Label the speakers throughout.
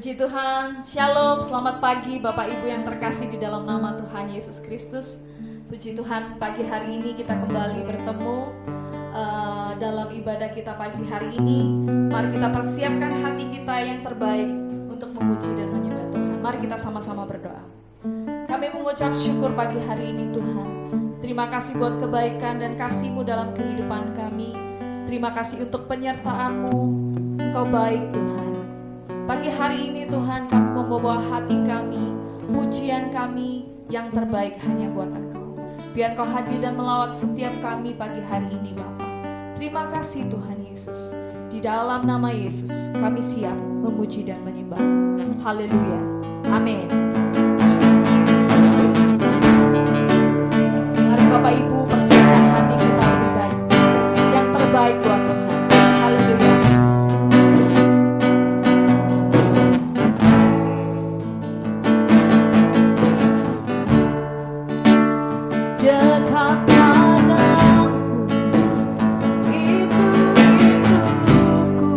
Speaker 1: Puji Tuhan, Shalom, selamat pagi Bapak Ibu yang terkasih di dalam nama Tuhan Yesus Kristus. Puji Tuhan, pagi hari ini kita kembali bertemu dalam ibadah kita pagi hari ini. Mari kita persiapkan hati kita yang terbaik untuk memuji dan menyembah Tuhan. Mari kita sama-sama berdoa. Kami mengucap syukur pagi hari ini Tuhan. Terima kasih buat kebaikan dan kasih-Mu dalam kehidupan kami. Terima kasih untuk penyertaan-Mu. Engkau baik Tuhan. Pagi hari ini Tuhan, kami membawa hati kami, pujian kami yang terbaik hanya buat Engkau. Biar Kau hadir dan melawat setiap kami pagi hari ini Bapa. Terima kasih Tuhan Yesus. Di dalam nama Yesus kami siap memuji dan menyembah. Haleluya. Amin. Mari Bapak Ibu persiapkan hati kita lebih baik, yang terbaik buat Tuhan. Haleluya. Dekat padamu, itu hidupku.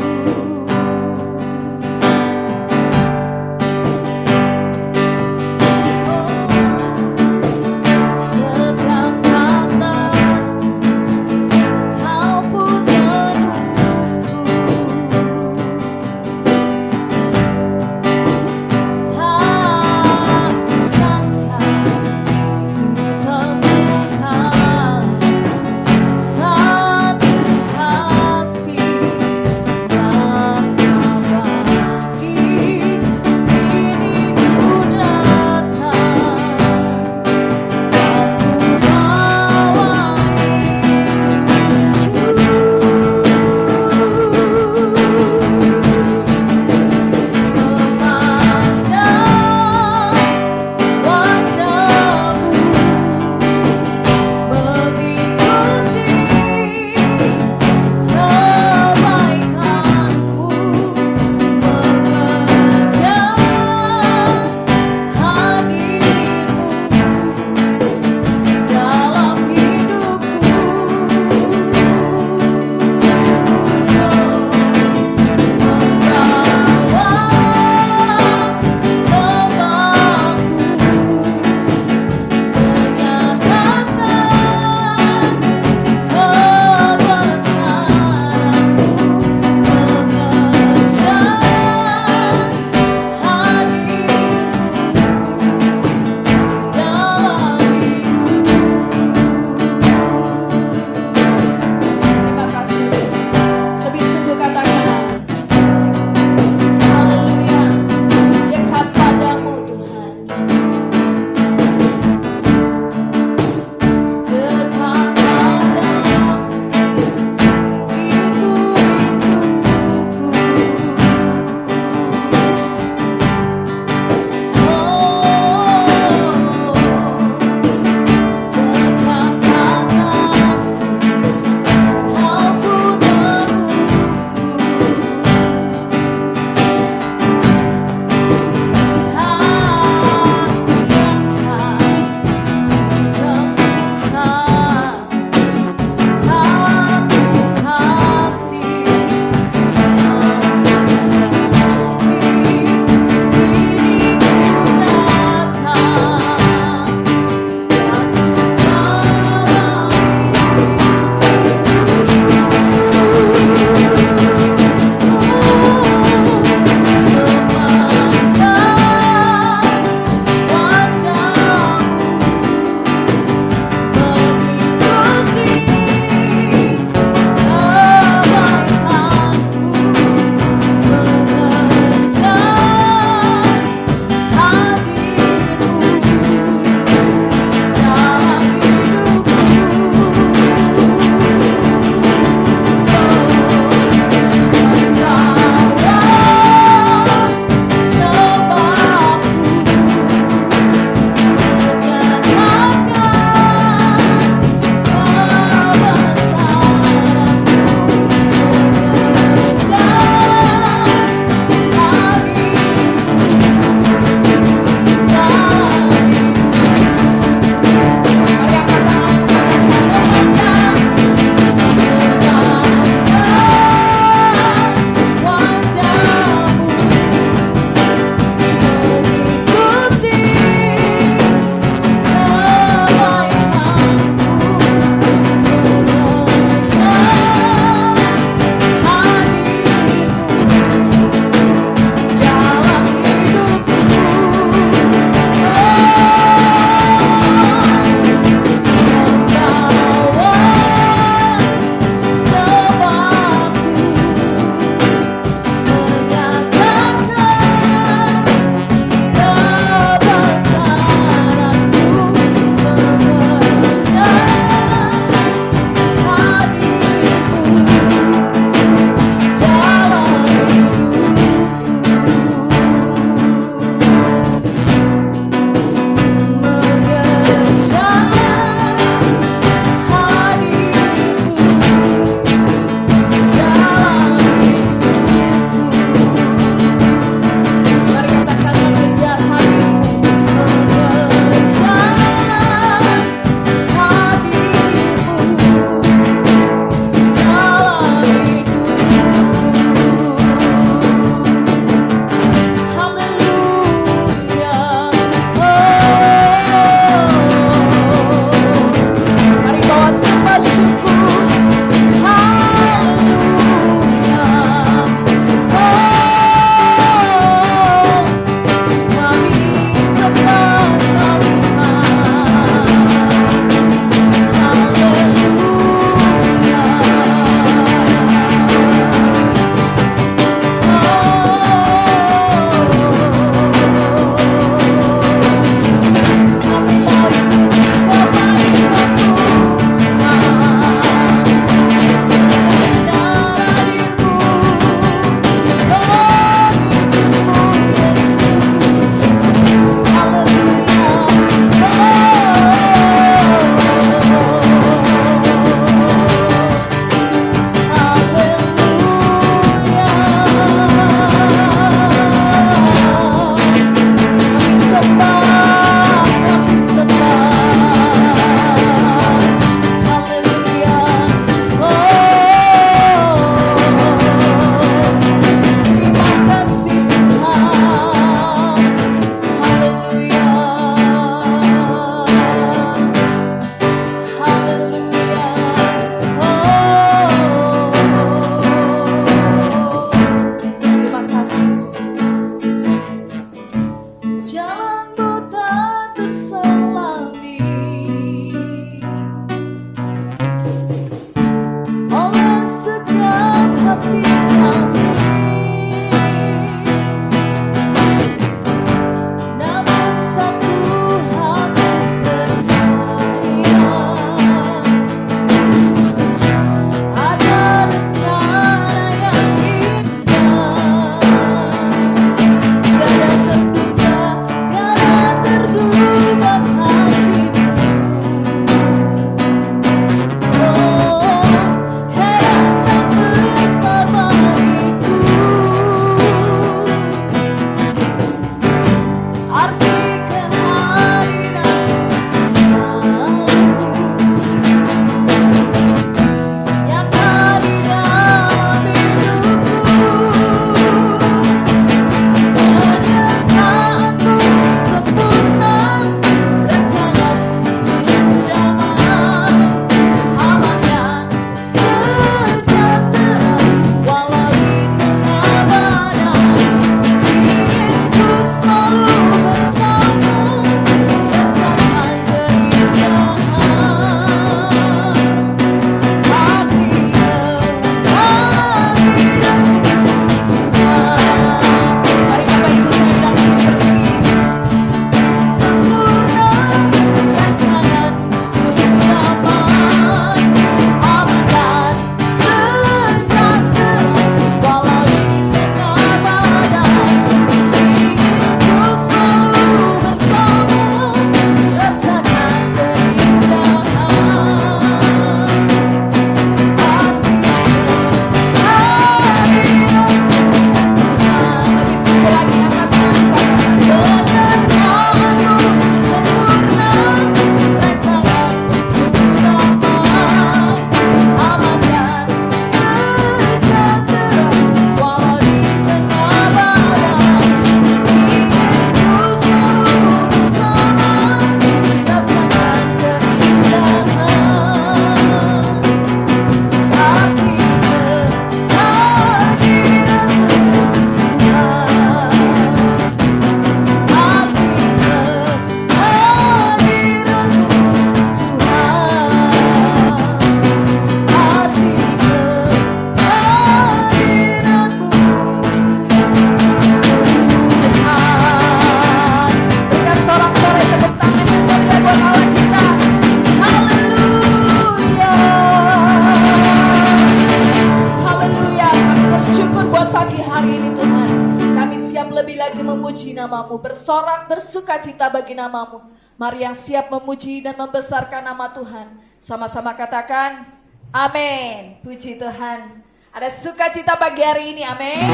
Speaker 1: namamu, bersorak bersukacita bagi namamu. Mari yang siap memuji dan membesarkan nama Tuhan, sama-sama katakan amin. Puji Tuhan. Ada sukacita pagi hari ini, amin.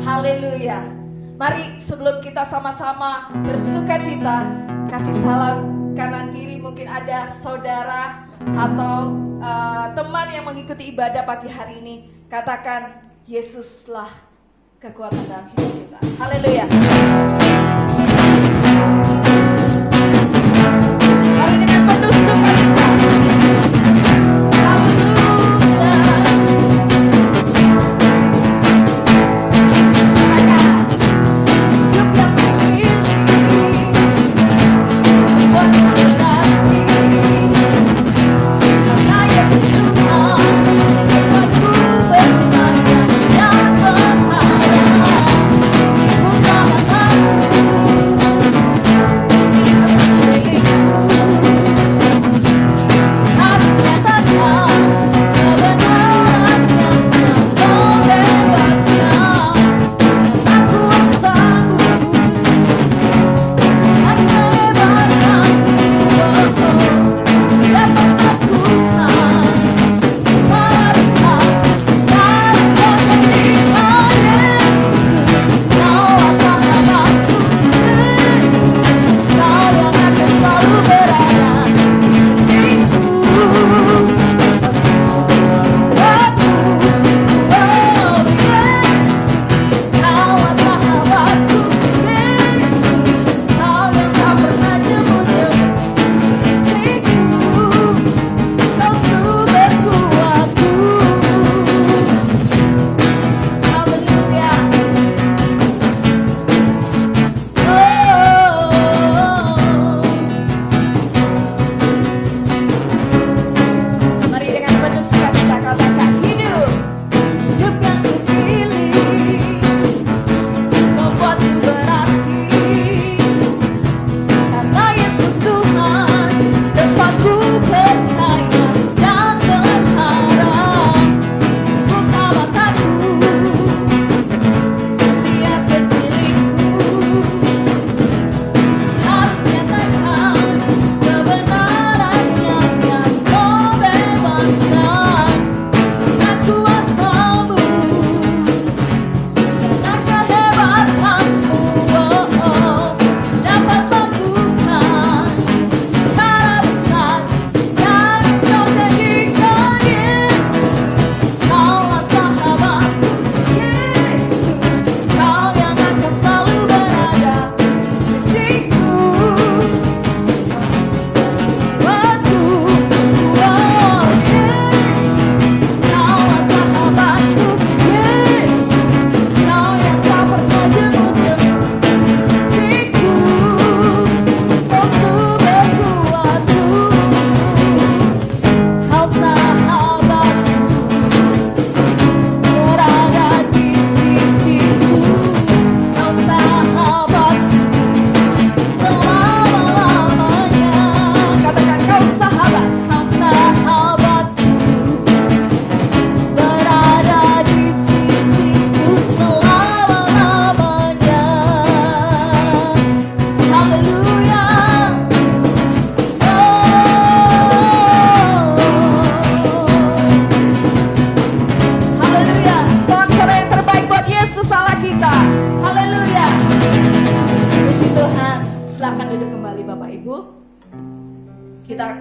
Speaker 1: Haleluya. Mari sebelum kita sama-sama bersukacita, kasih salam kanan kiri. Mungkin ada saudara atau teman yang mengikuti ibadah pagi hari ini. Katakan, Yesuslah kekuatan dalam hidup kita. Haleluya. Mari dengan penuh sukacita.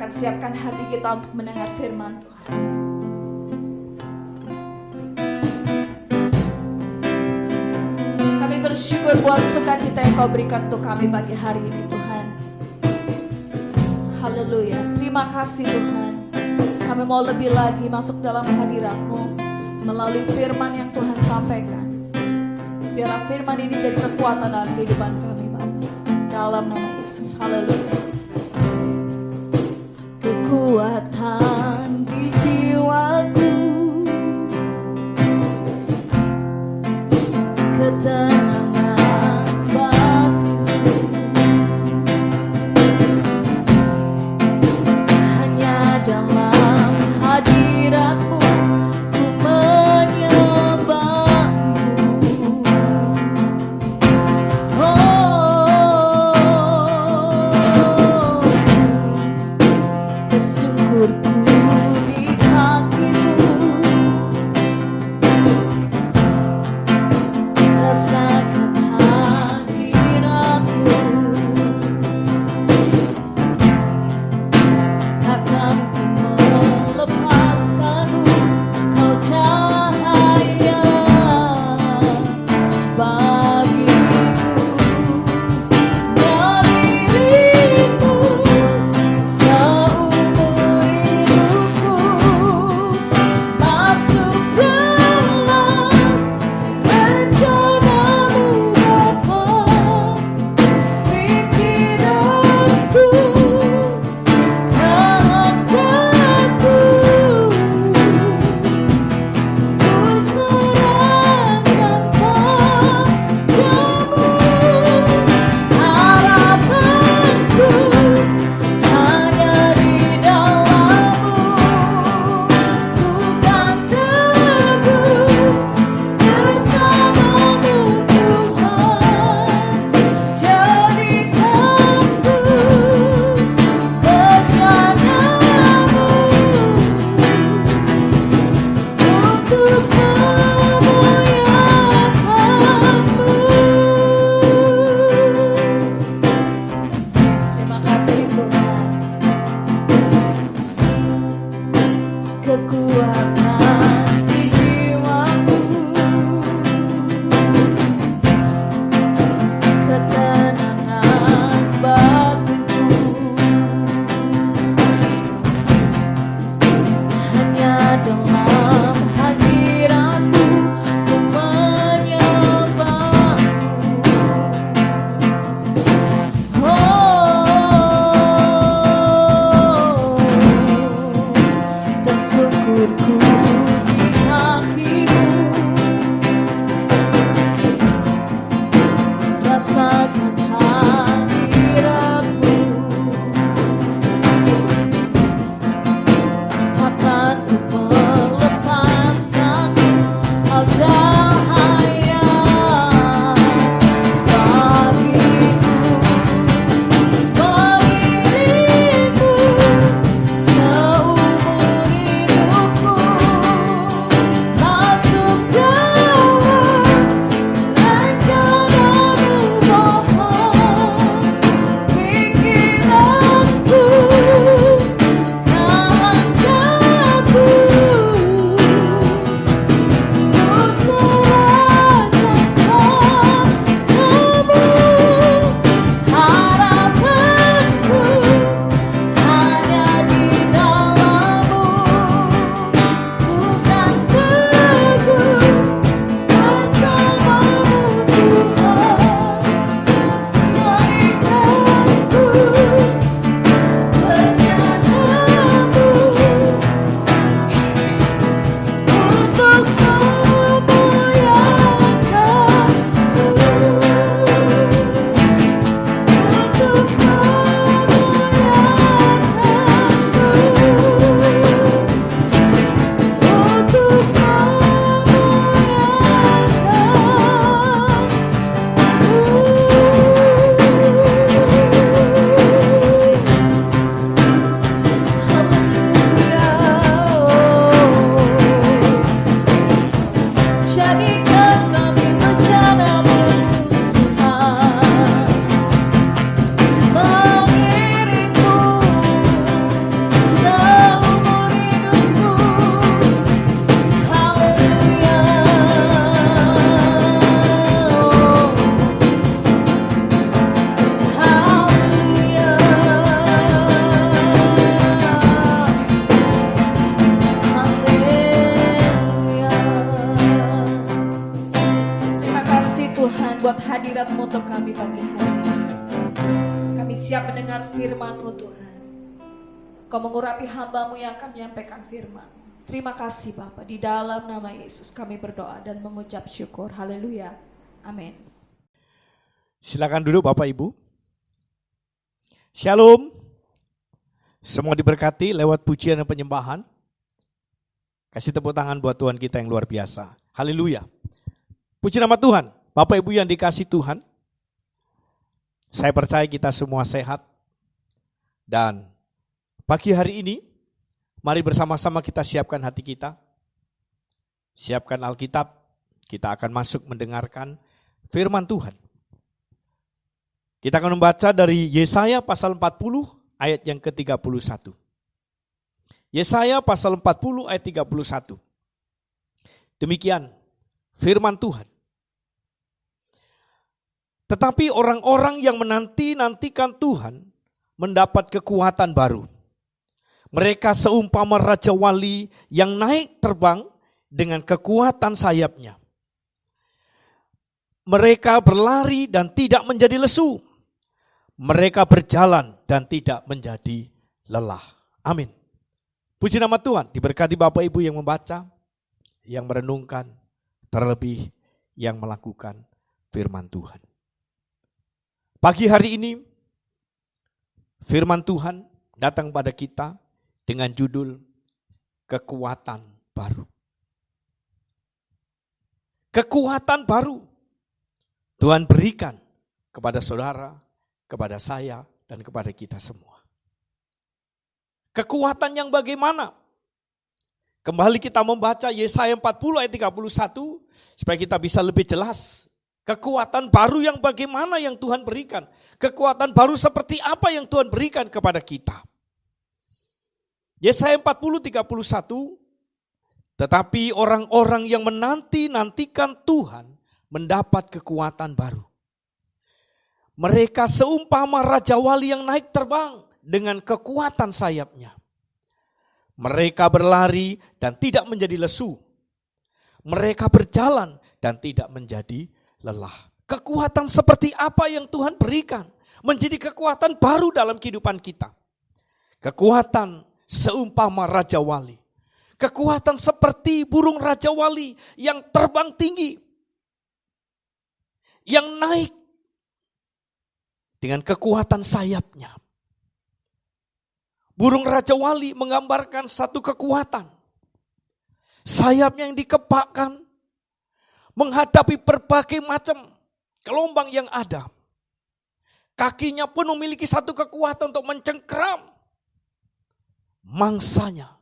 Speaker 1: Siapkan hati kita untuk mendengar firman Tuhan. Kami bersyukur buat sukacita yang Kau berikan untuk kami pagi hari ini, Tuhan. Haleluya. Terima kasih, Tuhan. Kami mau lebih lagi masuk dalam hadirat-Mu melalui firman yang Tuhan sampaikan. Biarlah firman ini jadi kekuatan dalam kehidupan kami, Bapa. Dalam nama Yesus. Haleluya. Kekuatan di jiwaku, ketenangan batin, hanya dalam hadirat-Mu ku menyembah-Mu. Oh, kehadirat-Mu untuk kami pagi hari ini. Kami siap mendengar firman-Mu Tuhan. Kau mengurapi hamba-Mu yang akan menyampaikan firman. Terima kasih Bapa, di dalam nama Yesus kami berdoa dan mengucap syukur. Haleluya. Amin.
Speaker 2: Silakan duduk Bapak Ibu. Shalom. Semua diberkati lewat pujian dan penyembahan. Kasih tepuk tangan buat Tuhan kita yang luar biasa. Haleluya. Puji nama Tuhan. Bapak Ibu yang dikasih Tuhan. Saya percaya kita semua sehat. Dan pagi hari ini, mari bersama-sama kita siapkan hati kita. Siapkan Alkitab. Kita akan masuk mendengarkan firman Tuhan. Kita akan membaca dari Yesaya pasal 40 ayat yang ke-31. Yesaya pasal 40 ayat 31. Demikian firman Tuhan. Tetapi orang-orang yang menanti-nantikan Tuhan mendapat kekuatan baru. Mereka seumpama raja wali yang naik terbang dengan kekuatan sayapnya. Mereka berlari dan tidak menjadi lesu. Mereka berjalan dan tidak menjadi lelah. Amin. Puji nama Tuhan, diberkati Bapak Ibu yang membaca, yang merenungkan, terlebih yang melakukan firman Tuhan. Pagi hari ini, firman Tuhan datang pada kita dengan judul kekuatan baru. Kekuatan baru Tuhan berikan kepada saudara, kepada saya, dan kepada kita semua. Kekuatan yang bagaimana? Kembali kita membaca Yesaya 40 ayat 31 supaya kita bisa lebih jelas. Kekuatan baru yang bagaimana yang Tuhan berikan? Kekuatan baru seperti apa yang Tuhan berikan kepada kita? Yesaya 40, 31, tetapi orang-orang yang menanti-nantikan Tuhan mendapat kekuatan baru. Mereka seumpama raja wali yang naik terbang dengan kekuatan sayapnya. Mereka berlari dan tidak menjadi lesu. Mereka berjalan dan tidak menjadi lelah. Kekuatan seperti apa yang Tuhan berikan menjadi kekuatan baru dalam kehidupan kita. Kekuatan seumpama raja wali. Kekuatan seperti burung raja wali yang terbang tinggi. Yang naik dengan kekuatan sayapnya. Burung raja wali menggambarkan satu kekuatan. Sayapnya yang dikepakkan menghadapi berbagai macam gelombang yang ada. Kakinya pun memiliki satu kekuatan untuk mencengkeram mangsanya.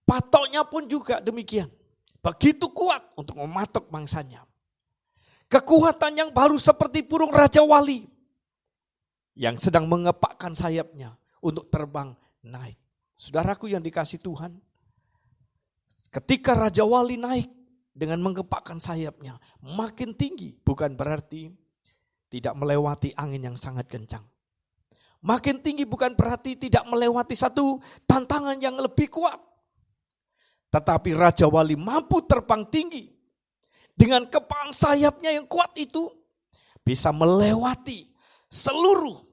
Speaker 2: Patoknya pun juga demikian. Begitu kuat untuk mematok mangsanya. Kekuatan yang baru seperti burung raja wali yang sedang mengepakkan sayapnya untuk terbang naik. Saudaraku yang dikasih Tuhan, ketika raja wali naik dengan mengepakkan sayapnya makin tinggi, bukan berarti tidak melewati angin yang sangat kencang. Makin tinggi bukan berarti tidak melewati satu tantangan yang lebih kuat. Tetapi raja wali mampu terbang tinggi. Dengan kepakan sayapnya yang kuat itu bisa melewati seluruh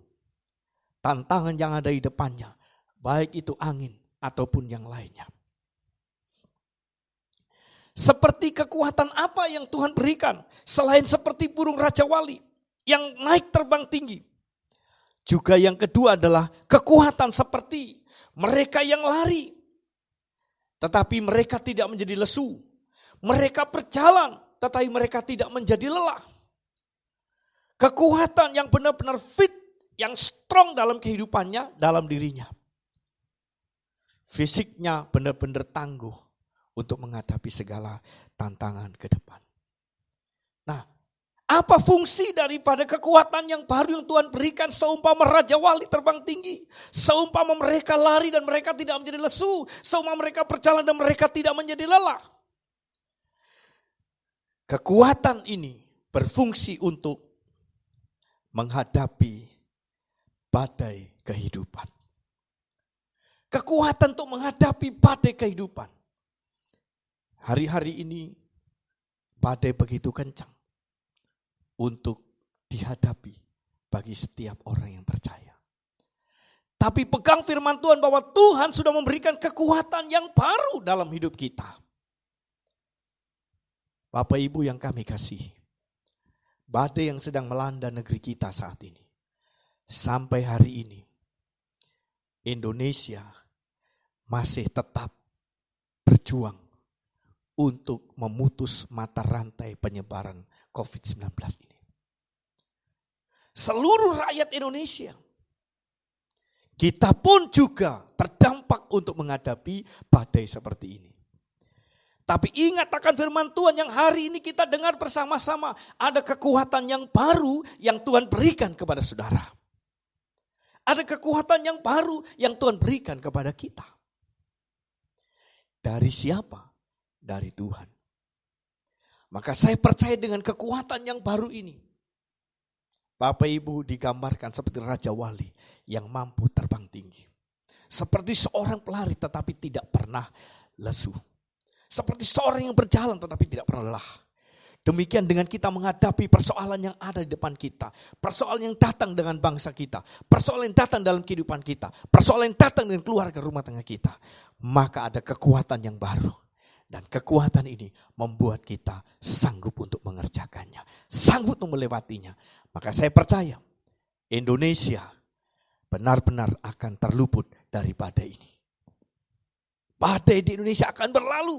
Speaker 2: tantangan yang ada di depannya. Baik itu angin ataupun yang lainnya. Seperti kekuatan apa yang Tuhan berikan selain seperti burung raja wali yang naik terbang tinggi. Juga yang kedua adalah kekuatan seperti mereka yang lari. Tetapi mereka tidak menjadi lesu. Mereka berjalan tetapi mereka tidak menjadi lelah. Kekuatan yang benar-benar fit, yang strong dalam kehidupannya, dalam dirinya. Fisiknya benar-benar tangguh untuk menghadapi segala tantangan ke depan. Nah, apa fungsi daripada kekuatan yang baru yang Tuhan berikan seumpama raja wali terbang tinggi? Seumpama mereka lari dan mereka tidak menjadi lesu. Seumpama mereka berjalan dan mereka tidak menjadi lelah. Kekuatan ini berfungsi untuk menghadapi badai kehidupan. Kekuatan untuk menghadapi badai kehidupan. Hari-hari ini badai begitu kencang untuk dihadapi bagi setiap orang yang percaya. Tapi pegang firman Tuhan bahwa Tuhan sudah memberikan kekuatan yang baru dalam hidup kita. Bapak Ibu yang kami kasihi, badai yang sedang melanda negeri kita saat ini, sampai hari ini, Indonesia masih tetap berjuang untuk memutus mata rantai penyebaran COVID-19 ini. Seluruh rakyat Indonesia, kita pun juga terdampak untuk menghadapi badai seperti ini. Tapi ingat akan firman Tuhan yang hari ini kita dengar bersama-sama. Ada kekuatan yang baru yang Tuhan berikan kepada saudara. Ada kekuatan yang baru yang Tuhan berikan kepada kita. Dari siapa? Dari Tuhan. Maka saya percaya dengan kekuatan yang baru ini. Bapak Ibu digambarkan seperti Raja Wali yang mampu terbang tinggi. Seperti seorang pelari tetapi tidak pernah lesu. Seperti seorang yang berjalan tetapi tidak pernah lelah. Demikian dengan kita menghadapi persoalan yang ada di depan kita. Persoalan yang datang dengan bangsa kita. Persoalan yang datang dalam kehidupan kita. Persoalan yang datang dengan keluarga rumah tangga kita. Maka ada kekuatan yang baru. Dan kekuatan ini membuat kita sanggup untuk mengerjakannya. Sanggup untuk melewatinya. Maka saya percaya Indonesia benar-benar akan terluput dari badai ini. Badai di Indonesia akan berlalu.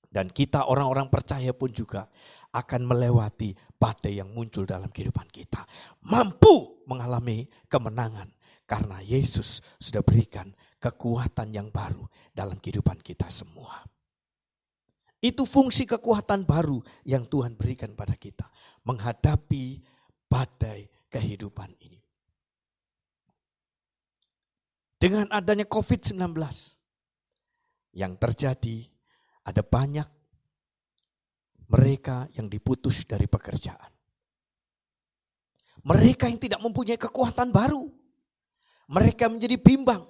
Speaker 2: Dan kita orang-orang percaya pun juga akan melewati badai yang muncul dalam kehidupan kita. Mampu mengalami kemenangan karena Yesus sudah berikan kekuatan yang baru dalam kehidupan kita semua. Itu fungsi kekuatan baru yang Tuhan berikan pada kita. Menghadapi badai kehidupan ini. Dengan adanya COVID-19 yang terjadi, ada banyak mereka yang diputus dari pekerjaan. Mereka yang tidak mempunyai kekuatan baru. Mereka menjadi bimbang.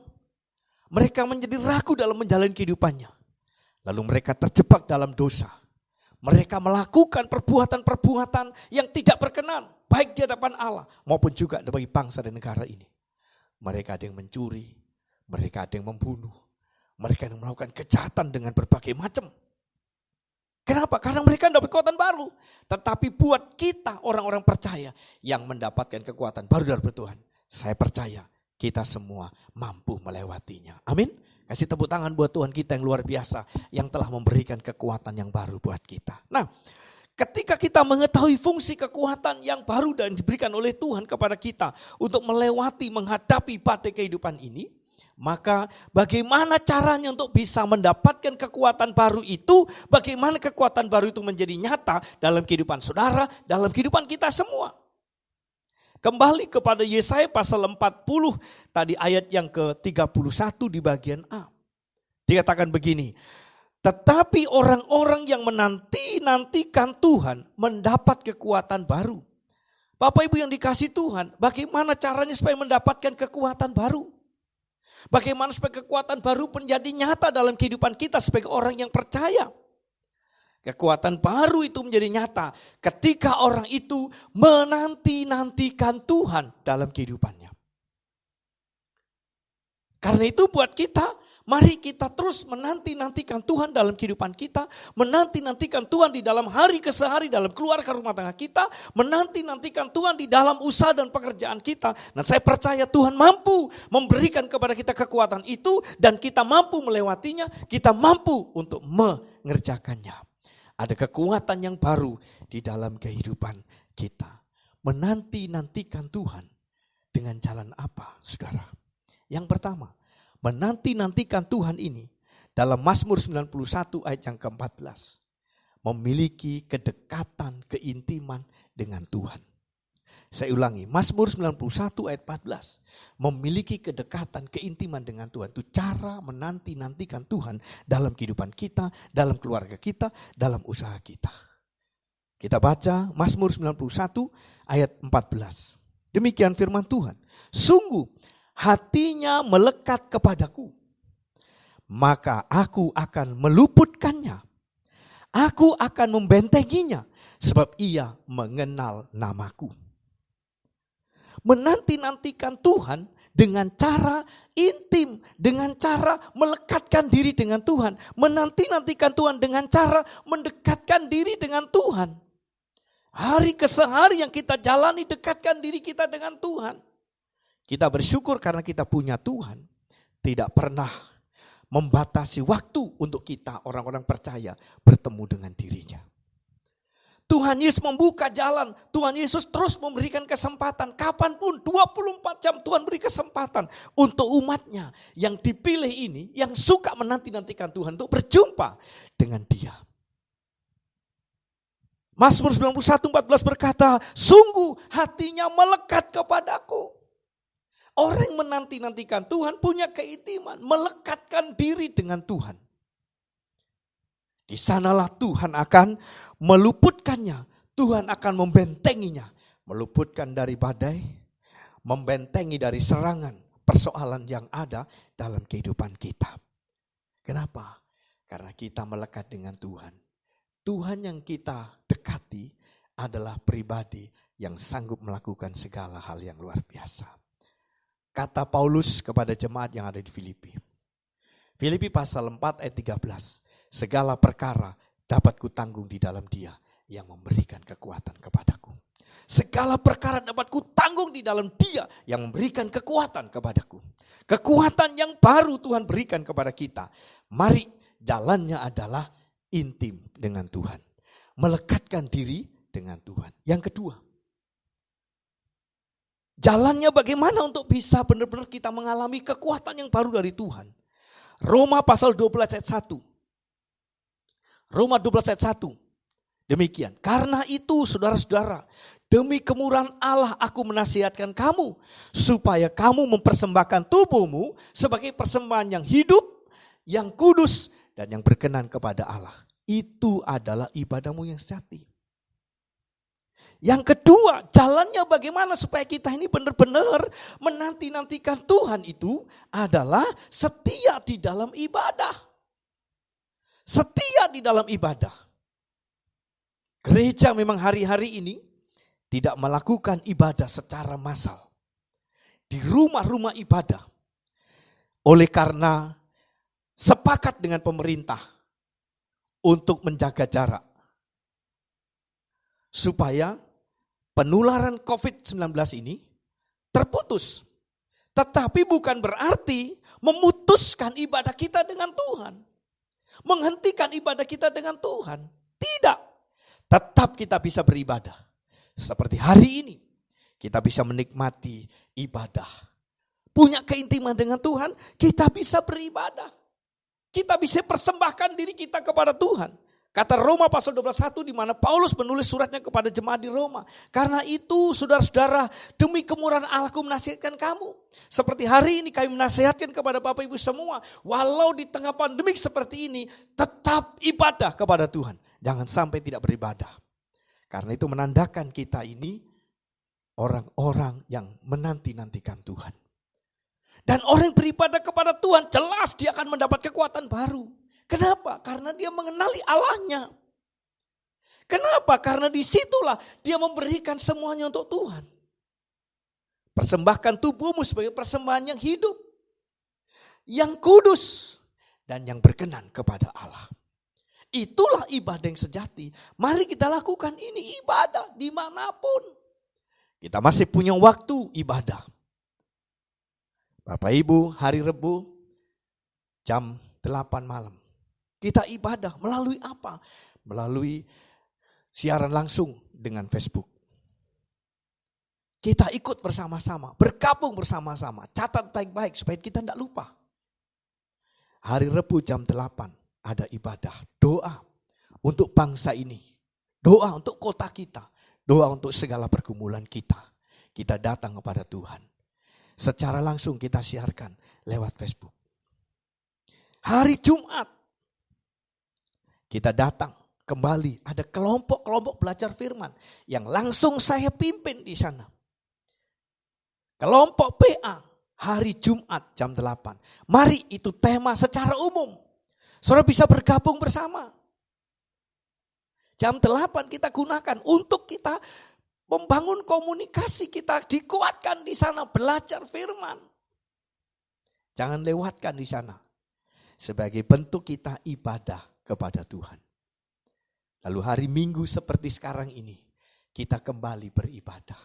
Speaker 2: Mereka menjadi ragu dalam menjalani kehidupannya. Lalu mereka terjebak dalam dosa. Mereka melakukan perbuatan-perbuatan yang tidak berkenan. Baik di hadapan Allah maupun juga bagi bangsa dan negara ini. Mereka ada yang mencuri. Mereka ada yang membunuh. Mereka yang melakukan kejahatan dengan berbagai macam. Kenapa? Karena mereka dapat kekuatan baru. Tetapi buat kita orang-orang percaya yang mendapatkan kekuatan baru dari Tuhan. Saya percaya kita semua mampu melewatinya. Amin. Kasih tepuk tangan buat Tuhan kita yang luar biasa. Yang telah memberikan kekuatan yang baru buat kita. Nah, ketika kita mengetahui fungsi kekuatan yang baru dan diberikan oleh Tuhan kepada kita. Untuk melewati, menghadapi badai kehidupan ini. Maka bagaimana caranya untuk bisa mendapatkan kekuatan baru itu? Bagaimana kekuatan baru itu menjadi nyata dalam kehidupan saudara, dalam kehidupan kita semua? Kembali kepada Yesaya pasal 40, tadi ayat yang ke-31 di bagian A. Dikatakan begini, tetapi orang-orang yang menanti-nantikan Tuhan mendapat kekuatan baru. Bapak Ibu yang dikasih Tuhan, bagaimana caranya supaya mendapatkan kekuatan baru? Bagaimana supaya kekuatan baru menjadi nyata dalam kehidupan kita sebagai orang yang percaya? Kekuatan baru itu menjadi nyata ketika orang itu menanti-nantikan Tuhan dalam kehidupannya. Karena itu buat kita, mari kita terus menanti-nantikan Tuhan dalam kehidupan kita. Menanti-nantikan Tuhan di dalam hari kesehari, dalam keluarga rumah tangga kita. Menanti-nantikan Tuhan di dalam usaha dan pekerjaan kita. Dan saya percaya Tuhan mampu memberikan kepada kita kekuatan itu. Dan kita mampu melewatinya, kita mampu untuk mengerjakannya. Ada kekuatan yang baru di dalam kehidupan kita. Menanti-nantikan Tuhan dengan jalan apa, saudara? Yang pertama, menanti-nantikan Tuhan ini dalam Mazmur 91 ayat yang ke-14. Memiliki kedekatan, keintiman dengan Tuhan. Saya ulangi, Mazmur 91 ayat 14. Memiliki kedekatan, keintiman dengan Tuhan. Itu cara menanti-nantikan Tuhan dalam kehidupan kita, dalam keluarga kita, dalam usaha kita. Kita baca Mazmur 91 ayat 14. Demikian firman Tuhan. Sungguh hatinya melekat kepadaku, maka aku akan meluputkannya. Aku akan membentenginya sebab ia mengenal namaku. Menanti-nantikan Tuhan dengan cara intim, dengan cara melekatkan diri dengan Tuhan. Menanti-nantikan Tuhan dengan cara mendekatkan diri dengan Tuhan. Hari ke sehari yang kita jalani, dekatkan diri kita dengan Tuhan. Kita bersyukur karena kita punya Tuhan. Tidak pernah membatasi waktu untuk kita orang-orang percaya bertemu dengan dirinya. Tuhan Yesus membuka jalan, Tuhan Yesus terus memberikan kesempatan. Kapanpun 24 jam Tuhan beri kesempatan untuk umatnya yang dipilih ini, yang suka menanti-nantikan Tuhan untuk berjumpa dengan Dia. Mazmur 91:14 berkata, sungguh hatinya melekat kepadaku. Orang yang menanti-nantikan Tuhan punya keintiman, melekatkan diri dengan Tuhan. Di sanalah Tuhan akan meluputkannya, Tuhan akan membentenginya, meluputkan dari badai, membentengi dari serangan persoalan yang ada dalam kehidupan kita. Kenapa? Karena kita melekat dengan Tuhan. Tuhan yang kita dekati adalah pribadi yang sanggup melakukan segala hal yang luar biasa. Kata Paulus kepada jemaat yang ada di Filipi. Filipi pasal 4 ayat 13. Segala perkara dapat kutanggung di dalam Dia yang memberikan kekuatan kepadaku. Segala perkara dapat kutanggung di dalam Dia yang memberikan kekuatan kepadaku. Kekuatan yang baru Tuhan berikan kepada kita. Mari, jalannya adalah intim dengan Tuhan. Melekatkan diri dengan Tuhan. Yang kedua, jalannya bagaimana untuk bisa benar-benar kita mengalami kekuatan yang baru dari Tuhan. Roma pasal 12 ayat 1. Roma 12 ayat 1. Demikian. Karena itu saudara-saudara, demi kemurahan Allah aku menasihatkan kamu, supaya kamu mempersembahkan tubuhmu sebagai persembahan yang hidup, yang kudus, dan yang berkenan kepada Allah. Itu adalah ibadahmu yang sejati. Yang kedua, jalannya bagaimana supaya kita ini benar-benar menanti-nantikan Tuhan itu adalah setia di dalam ibadah. Setia di dalam ibadah. Gereja memang hari-hari ini tidak melakukan ibadah secara massal. Di rumah-rumah ibadah. Oleh karena sepakat dengan pemerintah untuk menjaga jarak. Supaya penularan COVID-19 ini terputus. Tetapi bukan berarti memutuskan ibadah kita dengan Tuhan. Menghentikan ibadah kita dengan Tuhan. Tidak. Tetap kita bisa beribadah. Seperti hari ini. Kita bisa menikmati ibadah. Punya keintiman dengan Tuhan. Kita bisa beribadah. Kita bisa persembahkan diri kita kepada Tuhan. Kata Roma pasal 12:1 di mana Paulus menulis suratnya kepada jemaat di Roma. Karena itu saudara-saudara, demi kemurahan Allah aku menasihatkan kamu. Seperti hari ini kami menasihatkan kepada Bapak Ibu semua. Walau di tengah pandemik seperti ini, tetap ibadah kepada Tuhan. Jangan sampai tidak beribadah. Karena itu menandakan kita ini orang-orang yang menanti-nantikan Tuhan. Dan orang yang beribadah kepada Tuhan jelas dia akan mendapat kekuatan baru. Kenapa? Karena dia mengenali Allahnya. Kenapa? Karena disitulah dia memberikan semuanya untuk Tuhan. Persembahkan tubuhmu sebagai persembahan yang hidup, yang kudus, dan yang berkenan kepada Allah. Itulah ibadah yang sejati. Mari kita lakukan ini ibadah dimanapun. Kita masih punya waktu ibadah. Bapak Ibu, hari Rebu jam 8 malam. Kita ibadah melalui apa? Melalui siaran langsung dengan Facebook. Kita ikut bersama-sama, bergabung bersama-sama. Catat baik-baik supaya kita tidak lupa. Hari Rebu jam 8 ada ibadah, doa untuk bangsa ini. Doa untuk kota kita. Doa untuk segala pergumulan kita. Kita datang kepada Tuhan. Secara langsung kita siarkan lewat Facebook. Hari Jumat. Kita datang kembali, ada kelompok-kelompok belajar firman yang langsung saya pimpin di sana. Kelompok PA, hari Jumat jam 8. Mari itu tema secara umum. Saudara bisa bergabung bersama. Jam 8 kita gunakan untuk kita membangun komunikasi kita, dikuatkan di sana, belajar firman. Jangan lewatkan di sana. Sebagai bentuk kita ibadah kepada Tuhan. Lalu hari Minggu seperti sekarang ini, kita kembali beribadah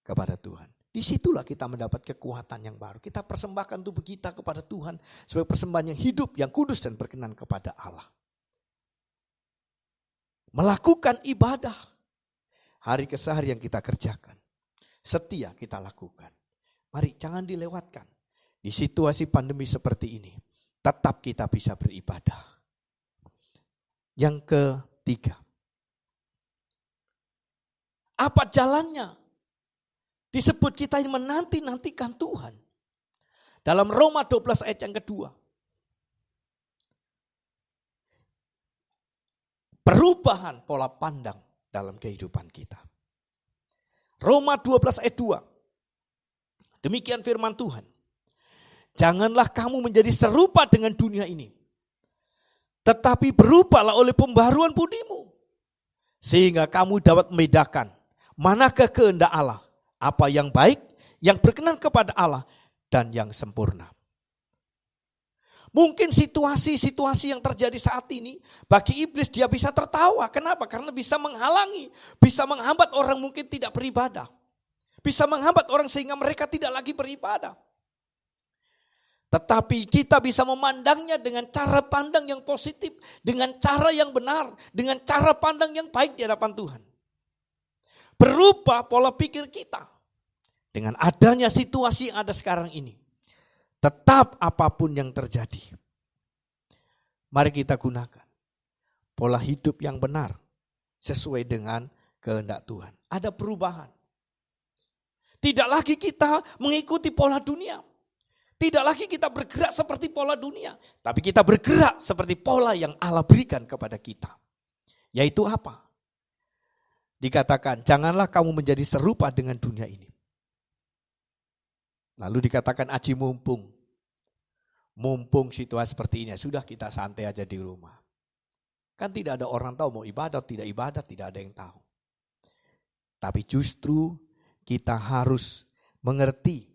Speaker 2: kepada Tuhan. Disitulah kita mendapat kekuatan yang baru. Kita persembahkan tubuh kita kepada Tuhan sebagai persembahan yang hidup, yang kudus dan berkenan kepada Allah. Melakukan ibadah. Hari ke sehari yang kita kerjakan. Setia kita lakukan. Mari jangan dilewatkan. Di situasi pandemi seperti ini. Tetap kita bisa beribadah. Yang ketiga. Apa jalannya? Disebut kita ini menanti-nantikan Tuhan. Dalam Roma 12 ayat yang kedua. Perubahan pola pandang dalam kehidupan kita. Roma 12 ayat 2. Demikian firman Tuhan. Janganlah kamu menjadi serupa dengan dunia ini. Tetapi berubahlah oleh pembaharuan budimu. Sehingga kamu dapat membedakan manakah kehendak Allah. Apa yang baik, yang berkenan kepada Allah, dan yang sempurna. Mungkin situasi-situasi yang terjadi saat ini, bagi iblis dia bisa tertawa. Kenapa? Karena bisa menghalangi, bisa menghambat orang mungkin tidak beribadah. Bisa menghambat orang sehingga mereka tidak lagi beribadah. Tetapi kita bisa memandangnya dengan cara pandang yang positif, dengan cara yang benar, dengan cara pandang yang baik di hadapan Tuhan. Berubah pola pikir kita dengan adanya situasi yang ada sekarang ini. Tetap apapun yang terjadi, mari kita gunakan pola hidup yang benar sesuai dengan kehendak Tuhan. Ada perubahan. Tidak lagi kita mengikuti pola dunia. Tidak lagi kita bergerak seperti pola dunia. Tapi kita bergerak seperti pola yang Allah berikan kepada kita. Yaitu apa? Dikatakan, janganlah kamu menjadi serupa dengan dunia ini. Lalu dikatakan aji mumpung. Mumpung situasi seperti ini, sudah kita santai aja di rumah. Kan tidak ada orang tahu mau ibadah, tidak ada yang tahu. Tapi justru kita harus mengerti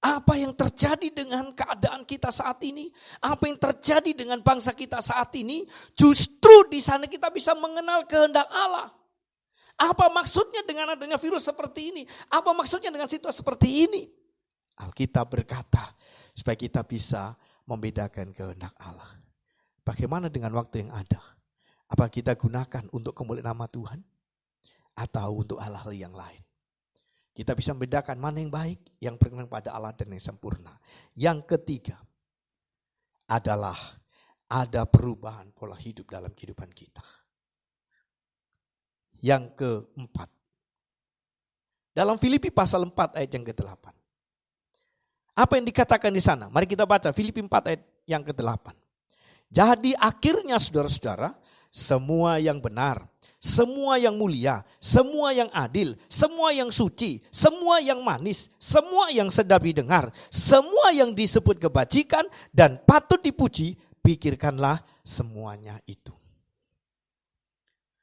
Speaker 2: apa yang terjadi dengan keadaan kita saat ini, apa yang terjadi dengan bangsa kita saat ini, justru di sana kita bisa mengenal kehendak Allah. Apa maksudnya dengan adanya virus seperti ini? Apa maksudnya dengan situasi seperti ini? Alkitab berkata, supaya kita bisa membedakan kehendak Allah. Bagaimana dengan waktu yang ada? Apa kita gunakan untuk kemuliaan nama Tuhan? Atau untuk hal-hal yang lain? Kita bisa membedakan mana yang baik, yang berkenan pada Allah dan yang sempurna. Yang ketiga adalah ada perubahan pola hidup dalam kehidupan kita. Yang keempat, dalam Filipi pasal 4 ayat yang ke-8. Apa yang dikatakan di sana? Mari kita baca Filipi 4 ayat yang ke-8. Jadi akhirnya saudara-saudara, semua yang benar, semua yang mulia, semua yang adil, semua yang suci, semua yang manis, semua yang sedap didengar, semua yang disebut kebajikan dan patut dipuji, pikirkanlah semuanya itu.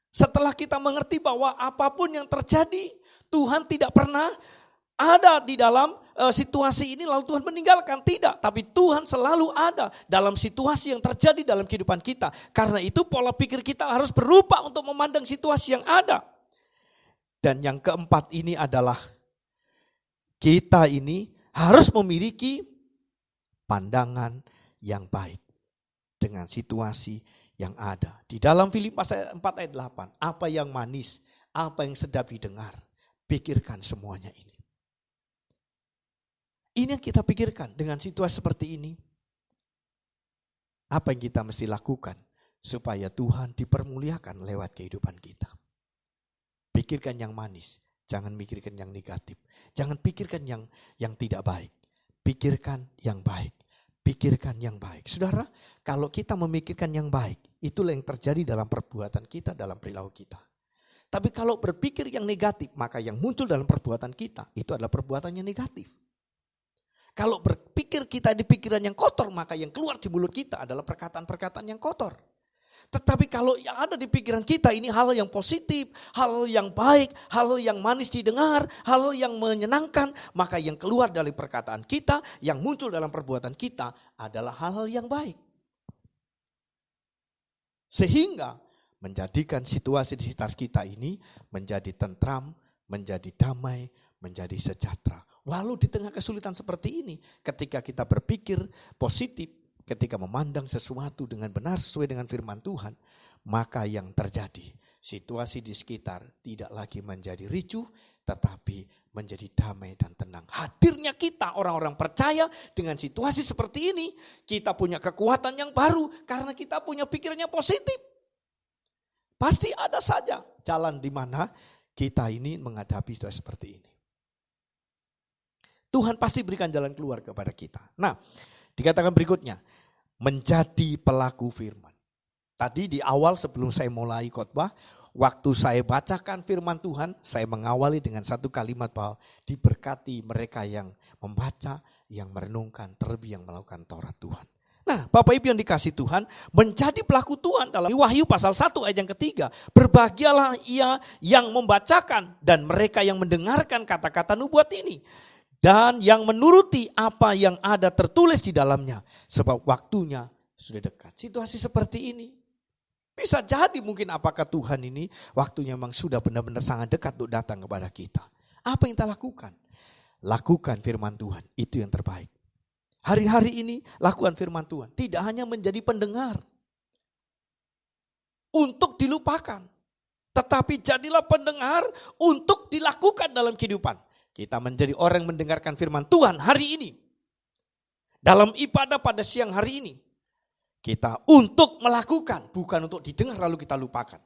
Speaker 2: Setelah kita mengerti bahwa apapun yang terjadi, Tuhan tidak pernah ada di dalam situasi ini lalu Tuhan meninggalkan. Tidak, tapi Tuhan selalu ada dalam situasi yang terjadi dalam kehidupan kita. Karena itu pola pikir kita harus berubah untuk memandang situasi yang ada. Dan yang keempat ini adalah kita ini harus memiliki pandangan yang baik dengan situasi yang ada. Di dalam Filipi pasal 4 ayat 8, apa yang manis, apa yang sedap didengar, pikirkan semuanya ini. Ini yang kita pikirkan dengan situasi seperti ini. Apa yang kita mesti lakukan supaya Tuhan dipermuliakan lewat kehidupan kita. Pikirkan yang manis, jangan pikirkan yang negatif. Jangan pikirkan yang tidak baik. Pikirkan yang baik. Pikirkan yang baik. Saudara, kalau kita memikirkan yang baik, itulah yang terjadi dalam perbuatan kita, dalam perilaku kita. Tapi kalau berpikir yang negatif, maka yang muncul dalam perbuatan kita, itu adalah perbuatan yang negatif. Kalau berpikir kita di pikiran yang kotor, maka yang keluar di mulut kita adalah perkataan-perkataan yang kotor. Tetapi kalau yang ada di pikiran kita ini hal yang positif, hal yang baik, hal yang manis didengar, hal yang menyenangkan, maka yang keluar dari perkataan kita, yang muncul dalam perbuatan kita adalah hal-hal yang baik. Sehingga menjadikan situasi di sekitar kita ini menjadi tentram, menjadi damai, menjadi sejahtera. Walau di tengah kesulitan seperti ini, ketika kita berpikir positif, ketika memandang sesuatu dengan benar sesuai dengan firman Tuhan, maka yang terjadi, situasi di sekitar tidak lagi menjadi ricuh, tetapi menjadi damai dan tenang. Hadirnya kita orang-orang percaya dengan situasi seperti ini, kita punya kekuatan yang baru karena kita punya pikirannya positif. Pasti ada saja jalan di mana kita ini menghadapi situasi seperti ini. Tuhan pasti berikan jalan keluar kepada kita. Nah, dikatakan berikutnya, menjadi pelaku firman. Tadi di awal sebelum saya mulai khotbah, waktu saya bacakan firman Tuhan, saya mengawali dengan satu kalimat bahwa diberkati mereka yang membaca, yang merenungkan, terlebih yang melakukan Taurat Tuhan. Nah, Bapak Ibu yang dikasih Tuhan, menjadi pelaku Tuhan dalam Wahyu pasal 1 ayat yang ketiga. Berbahagialah ia yang membacakan dan mereka yang mendengarkan kata-kata nubuat ini. Dan yang menuruti apa yang ada tertulis di dalamnya. Sebab waktunya sudah dekat. Situasi seperti ini. Bisa jadi mungkin apakah Tuhan ini waktunya memang sudah benar-benar sangat dekat untuk datang kepada kita. Apa yang kita lakukan? Lakukan firman Tuhan. Itu yang terbaik. Hari-hari ini lakukan firman Tuhan. Tidak hanya menjadi pendengar. Untuk dilupakan. Tetapi jadilah pendengar untuk dilakukan dalam kehidupan. Kita menjadi orang yang mendengarkan firman Tuhan hari ini. Dalam ibadah pada siang hari ini. Kita untuk melakukan, bukan untuk didengar lalu kita lupakan.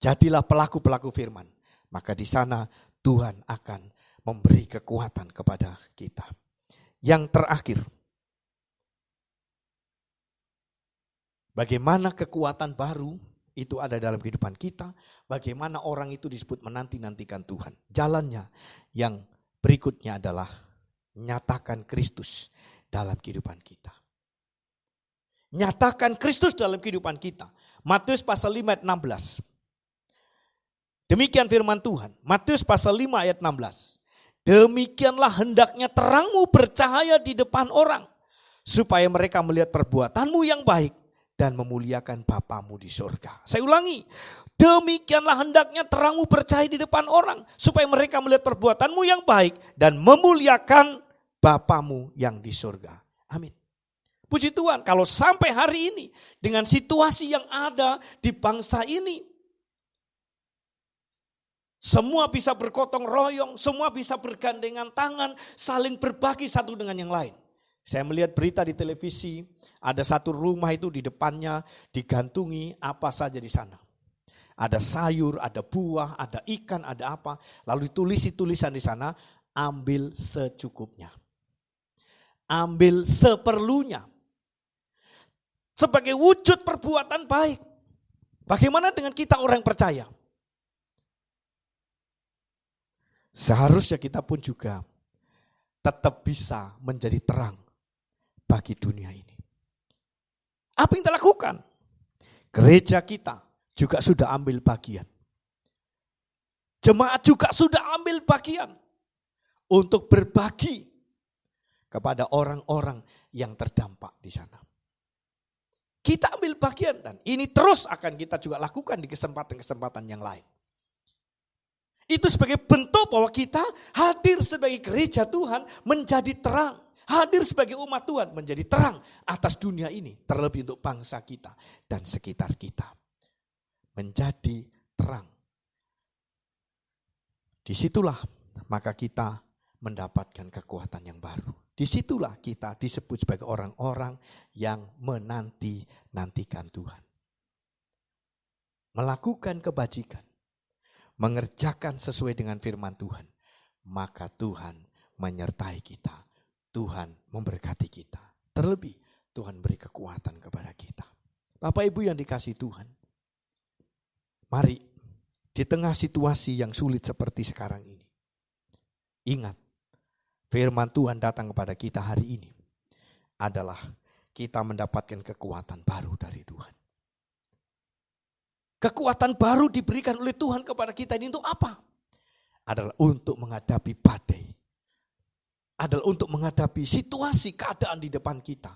Speaker 2: Jadilah pelaku-pelaku firman. Maka di sana Tuhan akan memberi kekuatan kepada kita. Yang terakhir. Bagaimana kekuatan baru itu ada dalam kehidupan kita. Bagaimana orang itu disebut menanti-nantikan Tuhan. Jalannya yang berikutnya adalah nyatakan Kristus dalam kehidupan kita. Nyatakan Kristus dalam kehidupan kita. Matius pasal 5 ayat 16. Demikian firman Tuhan. Matius pasal 5 ayat 16. Demikianlah hendaknya terangmu bercahaya di depan orang. Supaya mereka melihat perbuatanmu yang baik. Dan memuliakan Bapamu di surga. Saya ulangi. Demikianlah hendaknya terangmu bercahaya di depan orang. Supaya mereka melihat perbuatanmu yang baik. Dan memuliakan Bapamu yang di surga. Amin. Puji Tuhan, kalau sampai hari ini dengan situasi yang ada di bangsa ini, semua bisa bergotong royong, semua bisa bergandengan tangan, saling berbagi satu dengan yang lain. Saya melihat berita di televisi, ada satu rumah itu di depannya digantungi apa saja di sana. Ada sayur, ada buah, ada ikan, ada apa. Lalu ditulis tulisan di sana, ambil secukupnya. Ambil seperlunya. Sebagai wujud perbuatan baik. Bagaimana dengan kita orang yang percaya? Seharusnya kita pun juga tetap bisa menjadi terang bagi dunia ini. Apa yang kita lakukan? Gereja kita juga sudah ambil bagian. Jemaat juga sudah ambil bagian untuk berbagi kepada orang-orang yang terdampak di sana. Kita ambil bagian dan ini terus akan kita juga lakukan di kesempatan-kesempatan yang lain. Itu sebagai bentuk bahwa kita hadir sebagai gereja Tuhan menjadi terang. Hadir sebagai umat Tuhan menjadi terang atas dunia ini. Terlebih untuk bangsa kita dan sekitar kita. Menjadi terang. Disitulah maka kita mendapatkan kekuatan yang baru. Disitulah kita disebut sebagai orang-orang yang menanti-nantikan Tuhan. Melakukan kebajikan. Mengerjakan sesuai dengan firman Tuhan. Maka Tuhan menyertai kita. Tuhan memberkati kita. Terlebih Tuhan beri kekuatan kepada kita. Bapak Ibu yang dikasihi Tuhan. Mari di tengah situasi yang sulit seperti sekarang ini. Ingat. Firman Tuhan datang kepada kita hari ini adalah kita mendapatkan kekuatan baru dari Tuhan. Kekuatan baru diberikan oleh Tuhan kepada kita ini untuk apa? Adalah untuk menghadapi badai. Adalah untuk menghadapi situasi keadaan di depan kita.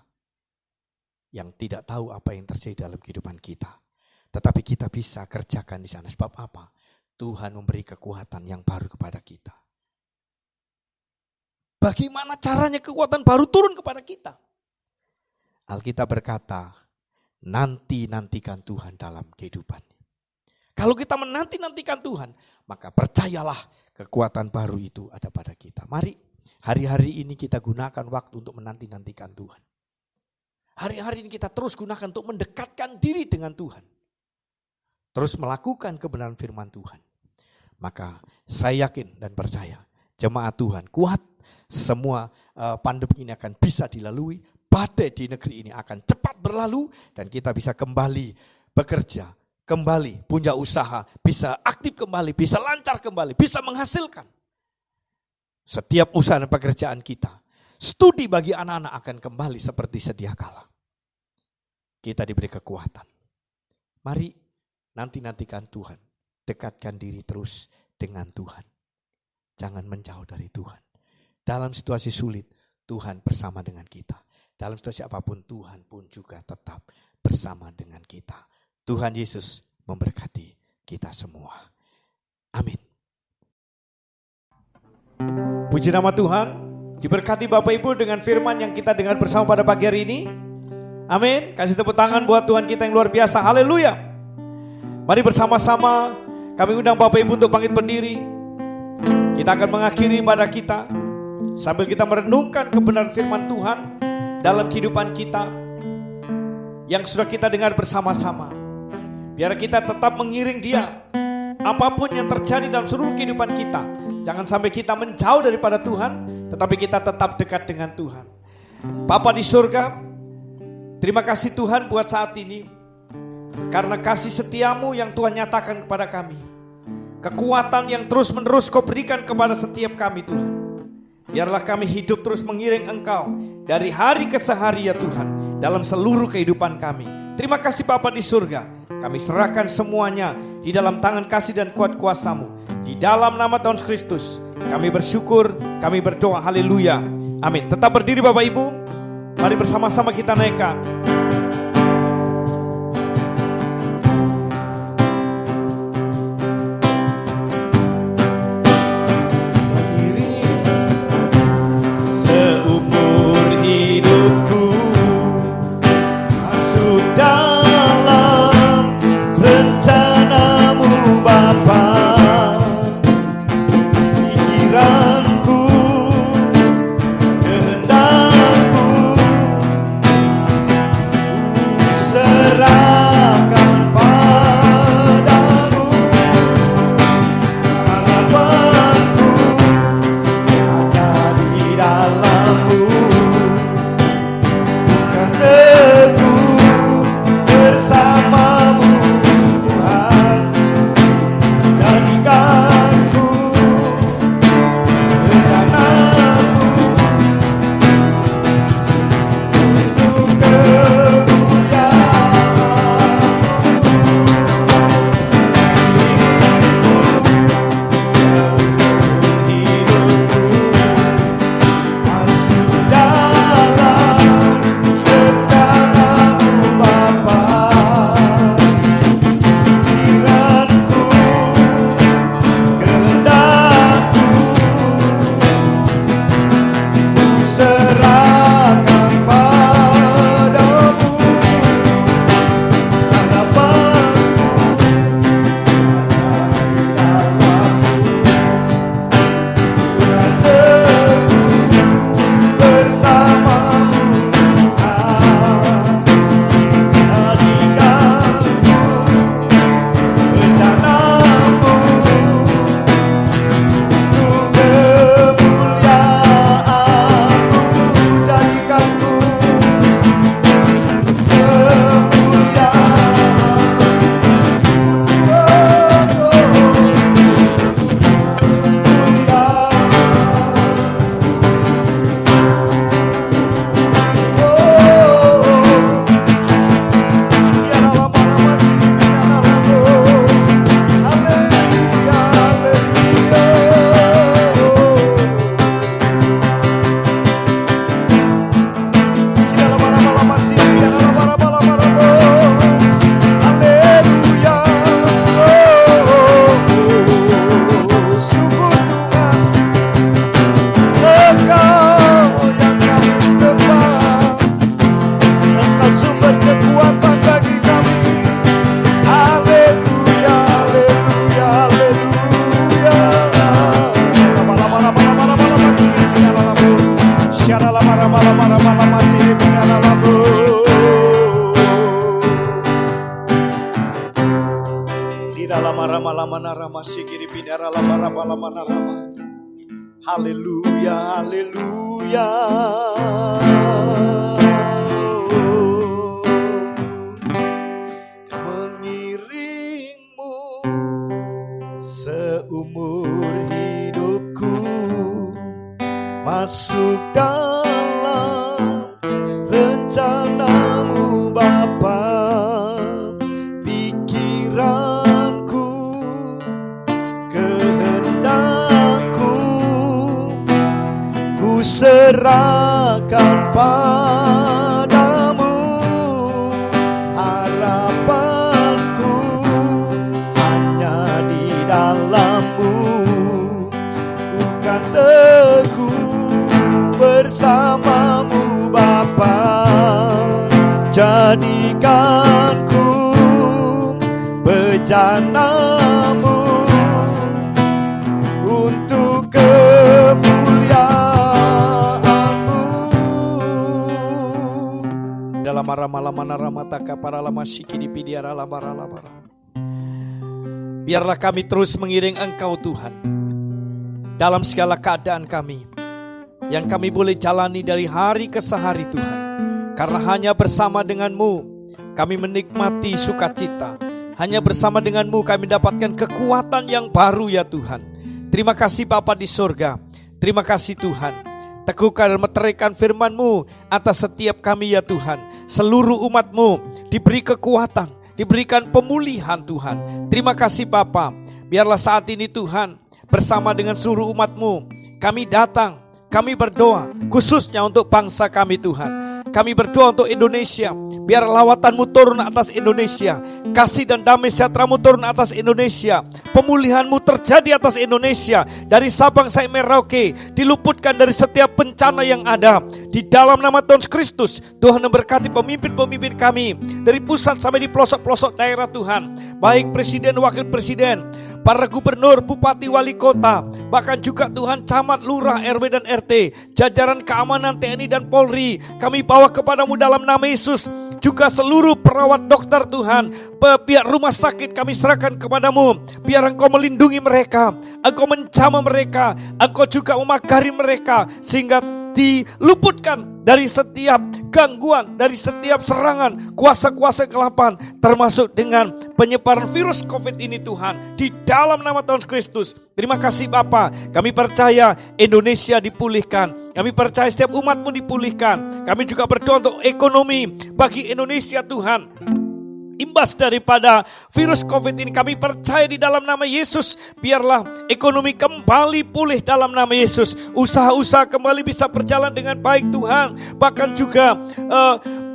Speaker 2: Yang tidak tahu apa yang terjadi dalam kehidupan kita. Tetapi kita bisa kerjakan di sana. Sebab apa? Tuhan memberi kekuatan yang baru kepada kita. Bagaimana caranya kekuatan baru turun kepada kita? Alkitab berkata, nantikan Tuhan dalam kehidupan. Kalau kita menanti-nantikan Tuhan, maka percayalah kekuatan baru itu ada pada kita. Mari hari-hari ini kita gunakan waktu untuk menanti-nantikan Tuhan. Hari-hari ini kita terus gunakan untuk mendekatkan diri dengan Tuhan. Terus melakukan kebenaran firman Tuhan. Maka saya yakin dan percaya jemaat Tuhan kuat, semua pandemi ini akan bisa dilalui, badai di negeri ini akan cepat berlalu dan kita bisa kembali bekerja, kembali punya usaha, bisa aktif kembali, bisa lancar kembali, bisa menghasilkan. Setiap usaha dan pekerjaan kita, studi bagi anak-anak akan kembali seperti sedia kala. Kita diberi kekuatan. Mari nantikan Tuhan, dekatkan diri terus dengan Tuhan. Jangan menjauh dari Tuhan. Dalam situasi sulit, Tuhan bersama dengan kita. Dalam situasi apapun, Tuhan pun juga tetap bersama dengan kita. Tuhan Yesus memberkati kita semua. Amin. Puji nama Tuhan. Diberkati Bapak Ibu dengan firman yang kita dengar bersama pada pagi hari ini. Amin. Kasih tepuk tangan buat Tuhan kita yang luar biasa. Haleluya. Mari bersama-sama kami undang Bapak Ibu untuk bangkit berdiri. Kita akan mengakhiri ibadah kita sambil kita merenungkan kebenaran firman Tuhan dalam kehidupan kita yang sudah kita dengar bersama-sama. Biar kita tetap mengiring Dia apapun yang terjadi dalam seluruh kehidupan kita. Jangan sampai kita menjauh daripada Tuhan, tetapi kita tetap dekat dengan Tuhan. Bapa di surga, terima kasih Tuhan buat saat ini. Karena kasih setiamu yang Tuhan nyatakan kepada kami. Kekuatan yang terus menerus Kau berikan kepada setiap kami Tuhan. Biarlah kami hidup terus mengiring Engkau dari hari ke sehari ya Tuhan. Dalam seluruh kehidupan kami. Terima kasih Bapa di surga. Kami serahkan semuanya di dalam tangan kasih dan kuat kuasa-Mu. Di dalam nama Tuhan Kristus. Kami bersyukur, kami berdoa. Haleluya. Amin. Tetap berdiri Bapak Ibu. Mari bersama-sama kita naikkan. marama siri pinara labu. Di dalam marama narama sikiri pinara lama narama. Haleluya, haleluya. Mengiringmu seumur hidupku, masuk dalam rencanamu Bapa. Pikiranku, kehendakku, ku serahkan padamu. Harapanku hanya di dalammu, bukan teguh bersamamu Bapa. Jadikanku bejanamu untuk kemuliaan-Mu. Dalam malam-malam ramataka para lama sikidi pidiara labara. Biarlah kami terus mengiring Engkau Tuhan dalam segala keadaan kami yang kami boleh jalani dari hari ke hari Tuhan. Karena hanya bersama dengan-Mu kami menikmati sukacita. Hanya bersama dengan-Mu kami mendapatkan kekuatan yang baru ya Tuhan. Terima kasih Bapa di surga. Terima kasih Tuhan. Teguhkan dan meteraikan firman-Mu atas setiap kami ya Tuhan. Seluruh umat-Mu diberi kekuatan, diberikan pemulihan Tuhan. Terima kasih Bapa. Biarlah saat ini Tuhan bersama dengan seluruh umat-Mu kami datang, kami berdoa khususnya untuk bangsa kami Tuhan. Kami berdoa untuk Indonesia. Biar lawatan-Mu turun atas Indonesia. Kasih dan damai sejahtera-Mu turun atas Indonesia. Pemulihan-Mu terjadi atas Indonesia. Dari Sabang sampai Merauke. Diluputkan dari setiap bencana yang ada. Di dalam nama Tuhan Kristus. Tuhan memberkati pemimpin-pemimpin kami. Dari pusat sampai di pelosok-pelosok daerah Tuhan. Baik presiden, wakil presiden, para gubernur, bupati, wali kota, bahkan juga Tuhan camat, lurah, RW dan RT, jajaran keamanan TNI dan Polri, kami bawa kepadamu dalam nama Yesus. Juga seluruh perawat dokter Tuhan, pihak rumah sakit kami serahkan kepadamu. Biar Engkau melindungi mereka, Engkau menjamah mereka, Engkau juga memagari mereka, sehingga diluputkan dari setiap gangguan, dari setiap serangan kuasa-kuasa kegelapan, termasuk dengan penyebaran virus COVID ini Tuhan, di dalam nama Tuhan Kristus. Terima kasih Bapa. Kami percaya Indonesia dipulihkan, kami percaya setiap umat-Mu dipulihkan. Kami juga berdoa untuk ekonomi bagi Indonesia Tuhan. Imbas daripada virus COVID ini kami percaya di dalam nama Yesus. Biarlah ekonomi kembali pulih dalam nama Yesus. Usaha-usaha kembali bisa berjalan dengan baik Tuhan. Bahkan juga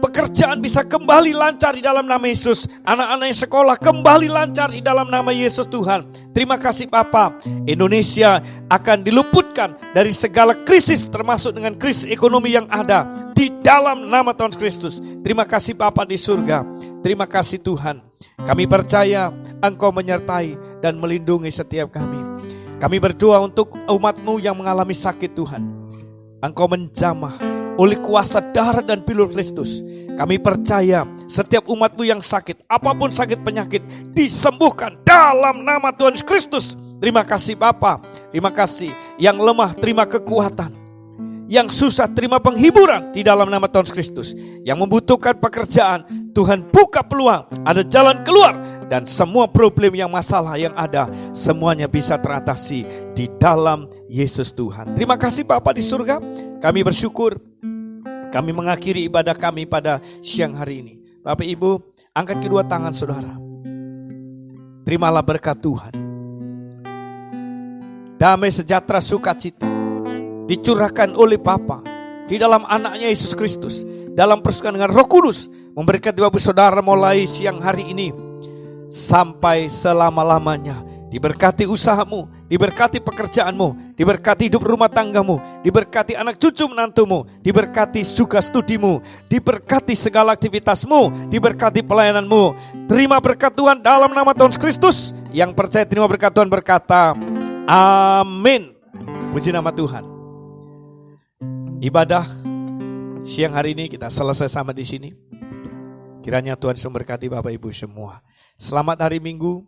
Speaker 2: pekerjaan bisa kembali lancar di dalam nama Yesus. Anak-anak yang sekolah kembali lancar di dalam nama Yesus Tuhan. Terima kasih Bapa. Indonesia akan diluputkan dari segala krisis, termasuk dengan krisis ekonomi yang ada, di dalam nama Tuhan Kristus. Terima kasih Bapa di surga. Terima kasih Tuhan. Kami percaya Engkau menyertai dan melindungi setiap kami. Kami berdoa untuk umat-Mu yang mengalami sakit Tuhan. Engkau menjamah oleh kuasa darah dan pilur Kristus. Kami percaya setiap umat-Mu yang sakit, apapun sakit penyakit, disembuhkan dalam nama Tuhan Kristus. Terima kasih Bapa. Terima kasih. Yang lemah terima kekuatan, yang susah terima penghiburan di dalam nama Tuhan Kristus. Yang membutuhkan pekerjaan, Tuhan buka peluang, ada jalan keluar. Dan semua problem yang masalah yang ada, semuanya bisa teratasi di dalam Yesus Tuhan. Terima kasih Bapa di surga. Kami bersyukur. Kami mengakhiri ibadah kami pada siang hari ini. Bapak Ibu, angkat kedua tangan saudara. Terimalah berkat Tuhan. Damai sejahtera sukacita dicurahkan oleh Bapa di dalam anaknya Yesus Kristus, dalam persekutuan dengan Roh Kudus, memberkati Bapak saudara mulai siang hari ini sampai selama-lamanya. Diberkati usahamu, diberkati pekerjaanmu, diberkati hidup rumah tanggamu, diberkati anak cucu menantumu, diberkati juga studimu, diberkati segala aktivitasmu, diberkati pelayananmu. Terima berkat Tuhan dalam nama Tuhan Kristus. Yang percaya terima berkat Tuhan berkata amin. Puji nama Tuhan. Ibadah Siang hari ini kita selesai sama di sini. Kiranya Tuhan Yesus memberkati Bapak Ibu semua. Selamat hari Minggu,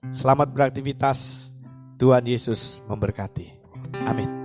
Speaker 2: selamat beraktivitas. Tuhan Yesus memberkati. Amin.